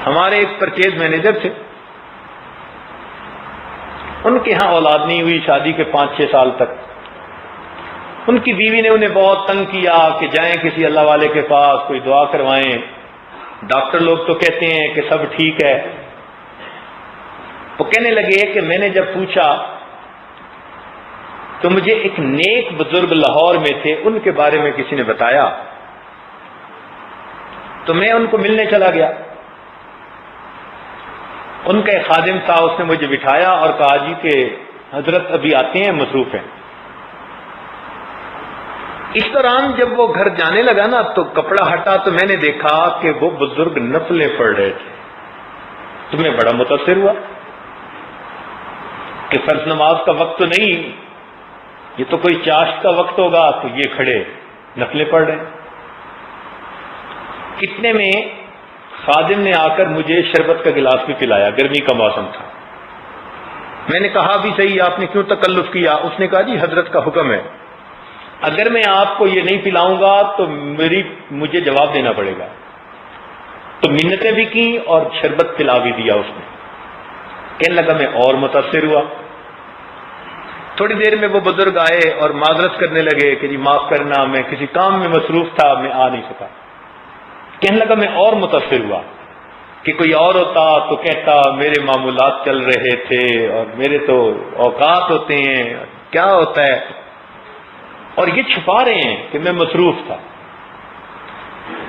ہمارے ایک purchase manager تھے، ان کے ہاں اولاد نہیں ہوئی شادی کے 5-6 سال تک۔ ان کی بیوی نے انہیں بہت تنگ کیا کہ جائیں کسی اللہ والے کے پاس، کوئی دعا کروائیں، ڈاکٹر لوگ تو کہتے ہیں کہ سب ٹھیک ہے۔ وہ کہنے لگے کہ میں نے جب پوچھا تو مجھے ایک نیک بزرگ لاہور میں تھے، ان کے بارے میں کسی نے بتایا، تو میں ان کو ملنے چلا گیا۔ ان کا ایک خادم تھا، اس نے مجھے بٹھایا اور کہا جی کہ حضرت ابھی آتے ہیں، مصروف ہیں۔ اس دوران جب وہ گھر جانے لگا نا تو کپڑا ہٹا تو میں نے دیکھا کہ وہ بزرگ نفلیں پڑھ رہے تھے۔ تو میں بڑا متاثر ہوا کہ فرض نماز کا وقت تو نہیں، یہ تو کوئی چاشت کا وقت ہوگا، تو یہ کھڑے نفلیں پڑھ رہے ہیں۔ اتنے میں خادم نے آ کر مجھے شربت کا گلاس بھی پلایا، گرمی کا موسم تھا۔ میں نے کہا بھی صحیح، آپ نے کیوں تکلف کیا؟ اس نے کہا جی حضرت کا حکم ہے، اگر میں آپ کو یہ نہیں پلاؤں گا تو مجھے جواب دینا پڑے گا۔ تو منتیں بھی کی اور شربت پلا بھی دیا اس نے۔ کہنے لگا میں اور متاثر ہوا۔ تھوڑی دیر میں وہ بزرگ آئے اور معذرت کرنے لگے کہ جی معاف کرنا، میں کسی کام میں مصروف تھا، میں آ نہیں سکا۔ کہنے لگا میں اور متاثر ہوا کہ کوئی اور ہوتا تو کہتا میرے معمولات چل رہے تھے اور میرے تو اوقات ہوتے ہیں، کیا ہوتا ہے، اور یہ چھپا رہے ہیں کہ میں مصروف تھا۔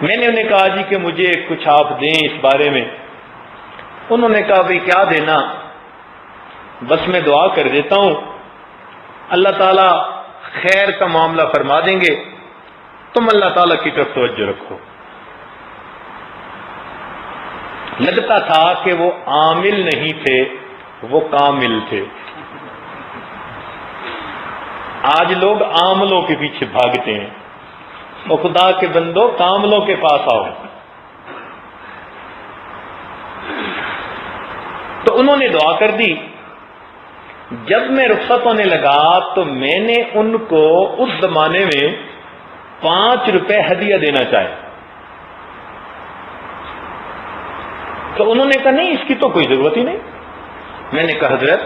میں نے انہیں کہا جی کہ مجھے کچھ آپ دیں اس بارے میں۔ انہوں نے کہا بھئی کیا دینا، بس میں دعا کر دیتا ہوں، اللہ تعالیٰ خیر کا معاملہ فرما دیں گے، تم اللہ تعالیٰ کی طرف توجہ رکھو۔ لگتا تھا کہ وہ عامل نہیں تھے، وہ کامل تھے۔ آج لوگ عاملوں کے پیچھے بھاگتے ہیں، اور خدا کے بندو کاملوں کے پاس آؤ۔ تو انہوں نے دعا کر دی۔ جب میں رخصت ہونے لگا تو میں نے ان کو اس زمانے میں 5 روپے ہدیہ دینا چاہے، تو انہوں نے کہا نہیں اس کی تو کوئی ضرورت ہی نہیں۔ میں نے کہا حضرت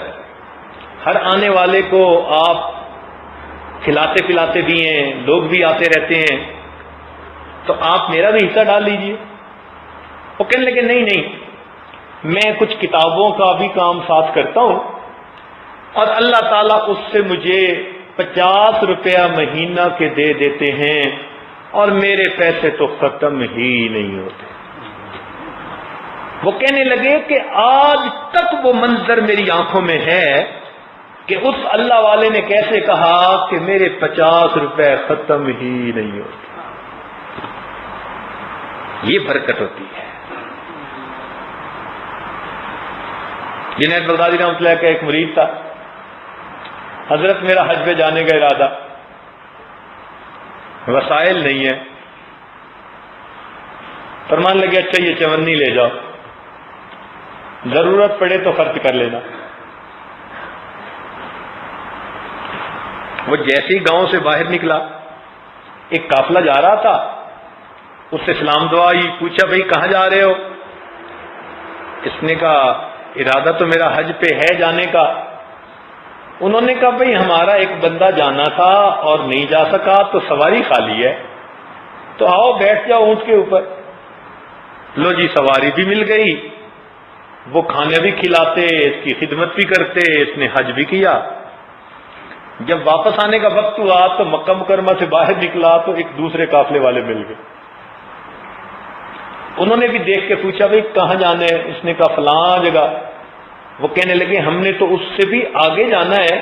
ہر آنے والے کو آپ کھلاتے پلاتے بھی ہیں، لوگ بھی آتے رہتے ہیں، تو آپ میرا بھی حصہ ڈال لیجئے۔ وہ کہنے لگے نہیں، میں کچھ کتابوں کا بھی کام ساتھ کرتا ہوں اور اللہ تعالیٰ اس سے مجھے 50 روپیہ مہینہ کے دے دیتے ہیں، اور میرے پیسے تو ختم ہی نہیں ہوتے۔ وہ کہنے لگے کہ آج تک وہ منظر میری آنکھوں میں ہے کہ اس اللہ والے نے کیسے کہا کہ میرے 50 روپے ختم ہی نہیں ہوتے۔ یہ برکت ہوتی ہے۔ جنید بغدادی رحمۃ اللہ کا ایک مرید تھا، حضرت میرا حج پہ جانے کا ارادہ، وسائل نہیں ہے، فرمان لگے اچھا یہ چونی لے جاؤ، ضرورت پڑے تو خرچ کر لینا۔ وہ جیسے ہی گاؤں سے باہر نکلا، ایک قافلہ جا رہا تھا، اس سے سلام دعا ہوئی، پوچھا بھئی کہاں جا رہے ہو؟ اس نے کہا ارادہ تو میرا حج پہ ہے جانے کا۔ انہوں نے کہا بھئی ہمارا ایک بندہ جانا تھا اور نہیں جا سکا تو سواری خالی ہے، تو آؤ بیٹھ جاؤ اونٹ کے اوپر۔ لو جی سواری بھی مل گئی، وہ کھانے بھی کھلاتے، اس کی خدمت بھی کرتے، اس نے حج بھی کیا۔ جب واپس آنے کا وقت ہوا تو مکہ مکرمہ سے باہر نکلا تو ایک دوسرے قافلے والے مل گئے۔ انہوں نے بھی دیکھ کے پوچھا بھئی کہاں جانا ہے؟ اس نے کہا فلاں جگہ۔ وہ کہنے لگے ہم نے تو اس سے بھی آگے جانا ہے،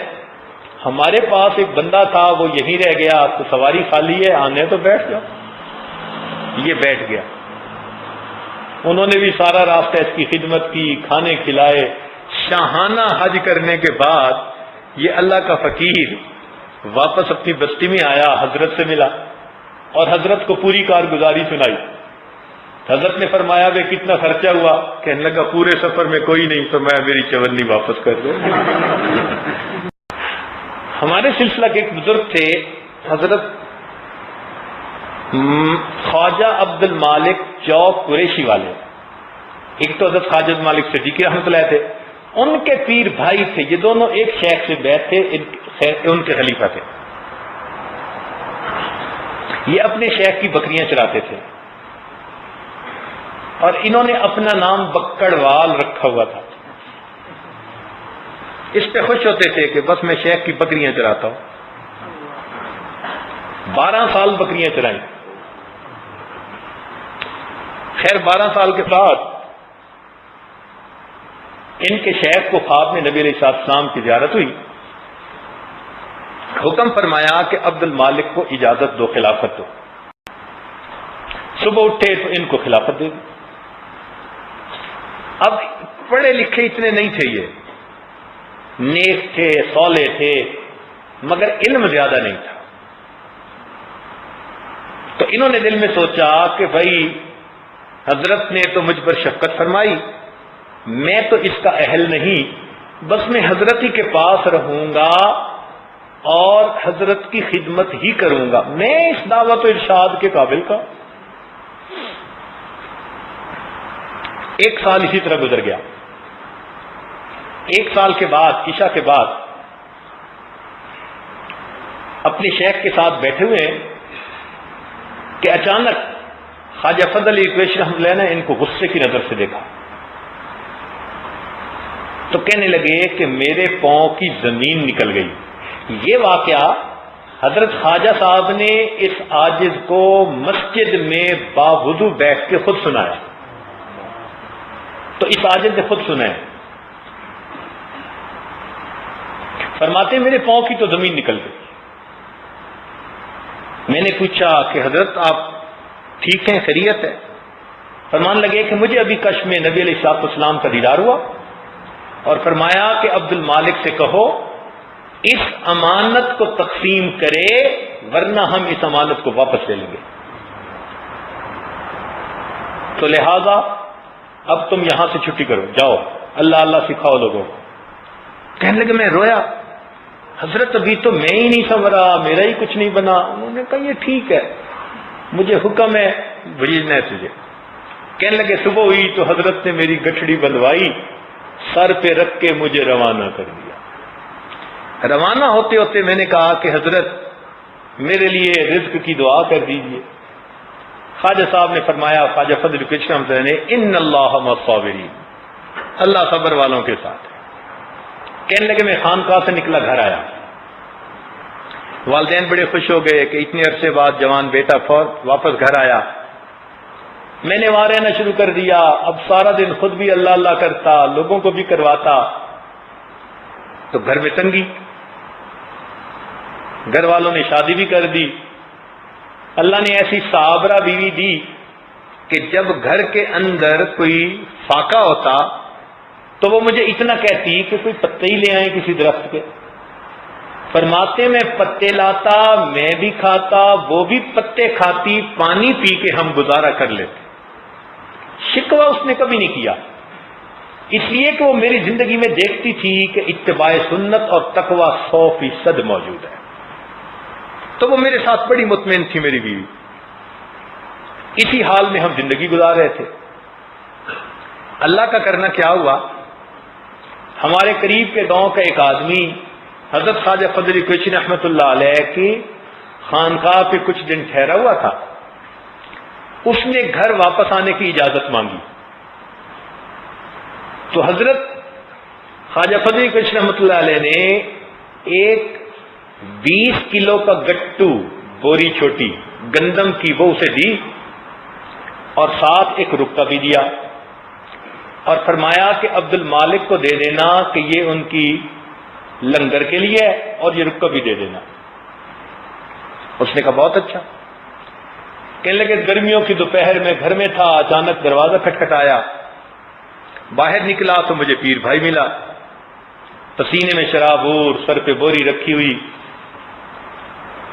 ہمارے پاس ایک بندہ تھا وہ یہیں رہ گیا، تو سواری خالی ہے، آنے تو بیٹھ جاؤ۔ یہ بیٹھ گیا۔ انہوں نے بھی سارا راستہ اس کی خدمت کی، کھانے کھلائے۔ شاہانہ حج کرنے کے بعد یہ اللہ کا فقیر واپس اپنی بستی میں آیا، حضرت سے ملا اور حضرت کو پوری کارگزاری سنائی۔ حضرت نے فرمایا بھئی کتنا خرچہ ہوا؟ کہنے لگا پورے سفر میں کوئی نہیں، فرمایا میری چونی واپس کر دو۔ ہمارے سلسلہ کے ایک بزرگ تھے حضرت خواجہ عبد المالک چوک قریشی والے، ایک تو حضرت خواجہ مالک صدیقی رحمۃ اللہ تھے، ان کے پیر بھائی تھے، یہ دونوں ایک شیخ سے بیعت تھے، ان کے خلیفہ تھے۔ یہ اپنے شیخ کی بکریاں چراتے تھے اور انہوں نے اپنا نام بکڑوال رکھا ہوا تھا۔ اس پہ خوش ہوتے تھے کہ بس میں شیخ کی بکریاں چراتا ہوں۔ 12 سال بکریاں چرائیں۔ خیر 12 سال کے بعد ان کے شیخ کو خواب میں نبی علیہ السلام کی زیارت ہوئی، حکم فرمایا کہ عبد المالک کو اجازت دو، خلافت دو۔ صبح اٹھے تو ان کو خلافت دے دی۔ اب پڑھے لکھے اتنے نہیں تھے، یہ نیک تھے، صالح تھے، مگر علم زیادہ نہیں تھا۔ تو انہوں نے دل میں سوچا کہ بھائی حضرت نے تو مجھ پر شفقت فرمائی، میں تو اس کا اہل نہیں، بس میں حضرت ہی کے پاس رہوں گا اور حضرت کی خدمت ہی کروں گا، میں اس دعوت و ارشاد کے قابل کا۔ 1 سال اسی طرح گزر گیا۔ 1 سال کے بعد، عشاء کے بعد، اپنے شیخ کے ساتھ بیٹھے ہوئے ہیں کہ اچانک خواجہ فضل علی قریشی رحمۃ اللہ نے ان کو غصے کی نظر سے دیکھا تو کہنے لگے کہ میرے پاؤں کی زمین نکل گئی۔ یہ واقعہ حضرت خواجہ صاحب نے اس عاجز کو مسجد میں باوضو بیٹھ کے خود سنایا، تو اس عاجز نے خود سنا ہے، فرماتے میرے پاؤں کی تو زمین نکل گئی۔ میں نے پوچھا کہ حضرت آپ ٹھیک ہیں، خیریت ہے؟ فرمان لگے کہ مجھے ابھی کش میں نبی علیہ السلام کا دیدار ہوا اور فرمایا کہ عبد المالک سے کہو اس امانت کو تقسیم کرے ورنہ ہم اس امانت کو واپس لے لیں گے، تو لہذا اب تم یہاں سے چھٹی کرو، جاؤ اللہ اللہ سکھاؤ لوگوں کو۔ کہنے لگے میں رویا، حضرت ابھی تو میں ہی نہیں سنورا، میرا ہی کچھ نہیں بنا۔ انہوں نے کہا یہ ٹھیک ہے، مجھے حکم ہے بھیجنا ہے تجھے۔ کہنے لگے صبح ہوئی تو حضرت نے میری گٹھڑی بندھوائی، سر پہ رکھ کے مجھے روانہ کر دیا۔ روانہ ہوتے ہوتے میں نے کہا کہ حضرت میرے لیے رزق کی دعا کر دیجئے۔ خواجہ صاحب نے فرمایا، خواجہ فضل قریشی رحمۃ اللہ نے، ان اللہ مع الصابرین، اللہ صبر والوں کے ساتھ ہے۔ کہنے لگے میں خانقاہ سے نکلا، گھر آیا، والدین بڑے خوش ہو گئے کہ اتنے عرصے بعد جوان بیٹا واپس گھر آیا۔ میں نے وہاں رہنا شروع کر دیا، اب سارا دن خود بھی اللہ اللہ کرتا، لوگوں کو بھی کرواتا، تو گھر میں تنگی، گھر والوں نے شادی بھی کر دی۔ اللہ نے ایسی صابرہ بیوی دی کہ جب گھر کے اندر کوئی فاقہ ہوتا تو وہ مجھے اتنا کہتی کہ کوئی پتے ہی لے آئیں کسی درخت کے۔ فرماتے میں پتے لاتا، میں بھی کھاتا، وہ بھی پتے کھاتی، پانی پی کے ہم گزارا کر لیتے۔ شکوہ اس نے کبھی نہیں کیا، اس لیے کہ وہ میری زندگی میں دیکھتی تھی کہ اتباع سنت اور تقوی 100% موجود ہے، تو وہ میرے ساتھ بڑی مطمئن تھی میری بیوی۔ اسی حال میں ہم زندگی گزار رہے تھے۔ اللہ کا کرنا کیا ہوا، ہمارے قریب کے گاؤں کا ایک آدمی حضرت خواجہ فضل علی قریشی رحمۃ اللہ علیہ کی خانقاہ پہ کچھ دن ٹھہرا ہوا تھا، اس نے گھر واپس آنے کی اجازت مانگی، تو حضرت خواجہ فضل علی قریشی رحمۃ اللہ علیہ نے ایک 20 کلو کا گٹو، بوری چھوٹی گندم کی، وہ اسے دی اور ساتھ ایک رکہ بھی دیا اور فرمایا کہ عبد المالک کو دے دینا کہ یہ ان کی لنگر کے لیے ہے اور یہ رکہ بھی دے دینا۔ اس نے کہا بہت اچھا۔ کہنے لگے گرمیوں کی دوپہر میں گھر میں تھا، اچانک دروازہ کھٹکھٹایا، باہر نکلا تو مجھے پیر بھائی ملا، پسینے میں شراب اور سر پہ بوری رکھی ہوئی۔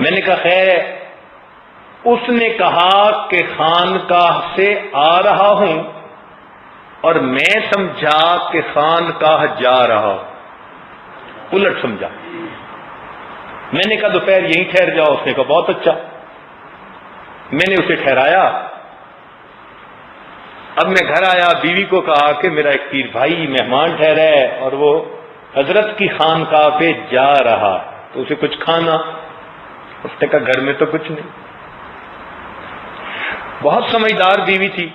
میں نے کہا خیر ہے؟ اس نے کہا کہ خانقاہ سے آ رہا ہوں اور میں سمجھا کہ خانقاہ جا رہا ہوں، الٹ سمجھا۔ میں نے کہا دوپہر یہیں ٹھہر جاؤ، اس نے کہا بہت اچھا۔ میں نے اسے ٹھہرایا، اب میں گھر آیا، بیوی کو کہا کہ میرا ایک پیر بھائی مہمان ٹھہرا ہے اور وہ حضرت کی خانقاہ پہ جا رہا، تو اسے کچھ کھانا۔ اس نے کہا گھر میں تو کچھ نہیں۔ بہت سمجھدار بیوی تھی۔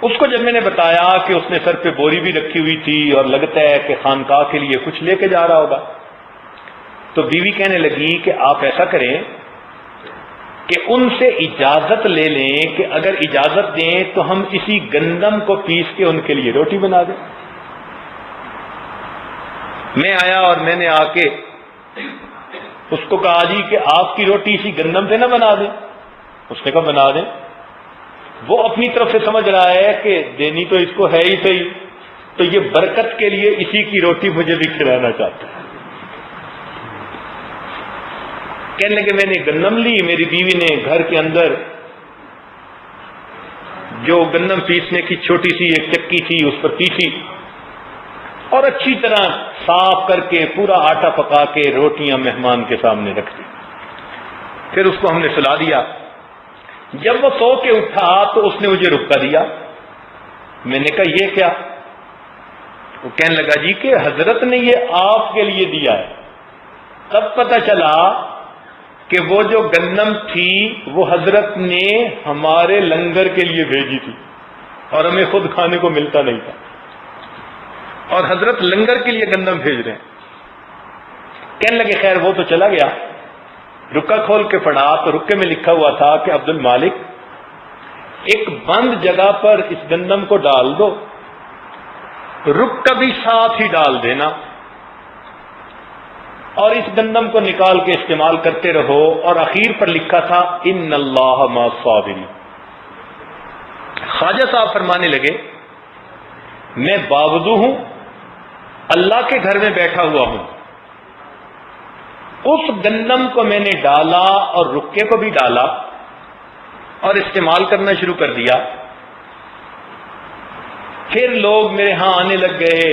اس کو جب میں نے بتایا کہ اس نے سر پہ بوری بھی رکھی ہوئی تھی اور لگتا ہے کہ خانقاہ کے لیے کچھ لے کے جا رہا ہوگا، تو بیوی کہنے لگی کہ آپ ایسا کریں کہ ان سے اجازت لے لیں کہ اگر اجازت دیں تو ہم اسی گندم کو پیس کے ان کے لیے روٹی بنا دیں۔ میں آیا اور میں نے آ کے اس کو کہا جی کہ آپ کی روٹی اسی گندم پہ نہ بنا دیں۔ اس نے کہا بنا دیں۔ وہ اپنی طرف سے سمجھ رہا ہے کہ دینی تو اس کو ہے ہی صحیح، تو یہ برکت کے لیے اسی کی روٹی مجھے بھی کھلانا چاہتا ہے۔ کہنے لگے میں نے گندم لی، میری بیوی نے گھر کے اندر جو گندم پیسنے کی چھوٹی سی ایک چکی تھی اس پر پیسی اور اچھی طرح صاف کر کے پورا آٹا پکا کے روٹیاں مہمان کے سامنے رکھ دی۔ پھر اس کو ہم نے سلا دیا۔ جب وہ سو کے اٹھا تو اس نے مجھے رکا دیا۔ میں نے کہا یہ کیا؟ وہ کہنے لگا جی کہ حضرت نے یہ آپ کے لیے دیا ہے۔ تب پتہ چلا کہ وہ جو گندم تھی وہ حضرت نے ہمارے لنگر کے لیے بھیجی تھی اور ہمیں خود کھانے کو ملتا نہیں تھا، اور حضرت لنگر کے لیے گندم بھیج رہے ہیں۔ کہنے لگے خیر وہ تو چلا گیا۔ رکا کھول کے پڑھا تو رکے میں لکھا ہوا تھا کہ عبد المالک ایک بند جگہ پر اس گندم کو ڈال دو، رک بھی ساتھ ہی ڈال دینا، اور اس گندم کو نکال کے استعمال کرتے رہو۔ اور اخیر پر لکھا تھا ان اللہ مع الصابرین۔ خواجہ صاحب فرمانے لگے میں باوضو ہوں، اللہ کے گھر میں بیٹھا ہوا ہوں، اس گندم کو میں نے ڈالا اور رکے کو بھی ڈالا اور استعمال کرنا شروع کر دیا۔ پھر لوگ میرے ہاں آنے لگ گئے،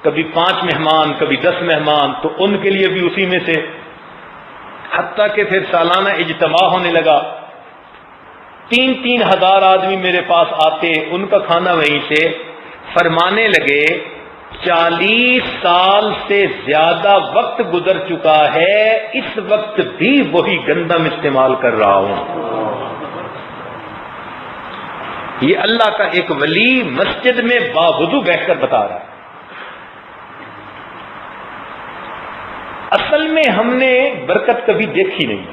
کبھی 5 مہمان، کبھی 10 مہمان، تو ان کے لیے بھی اسی میں سے، حتیٰ کہ پھر سالانہ اجتماع ہونے لگا۔ 3-3 ہزار آدمی میرے پاس آتے، ان کا کھانا وہیں سے۔ فرمانے لگے 40 سال سے زیادہ وقت گزر چکا ہے، اس وقت بھی وہی گندم استعمال کر رہا ہوں۔ یہ اللہ کا ایک ولی مسجد میں باوضو بیٹھ کر بتا رہا ہے۔ اصل میں ہم نے برکت کبھی دیکھی نہیں،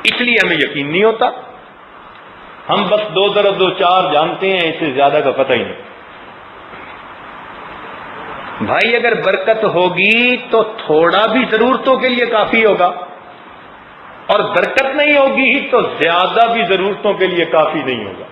اس لیے ہمیں یقین نہیں ہوتا۔ ہم بس 2 ضرب 2 4 جانتے ہیں، اس سے زیادہ کا پتہ ہی نہیں۔ بھائی اگر برکت ہوگی تو تھوڑا بھی ضرورتوں کے لیے کافی ہوگا، اور برکت نہیں ہوگی تو زیادہ بھی ضرورتوں کے لیے کافی نہیں ہوگا۔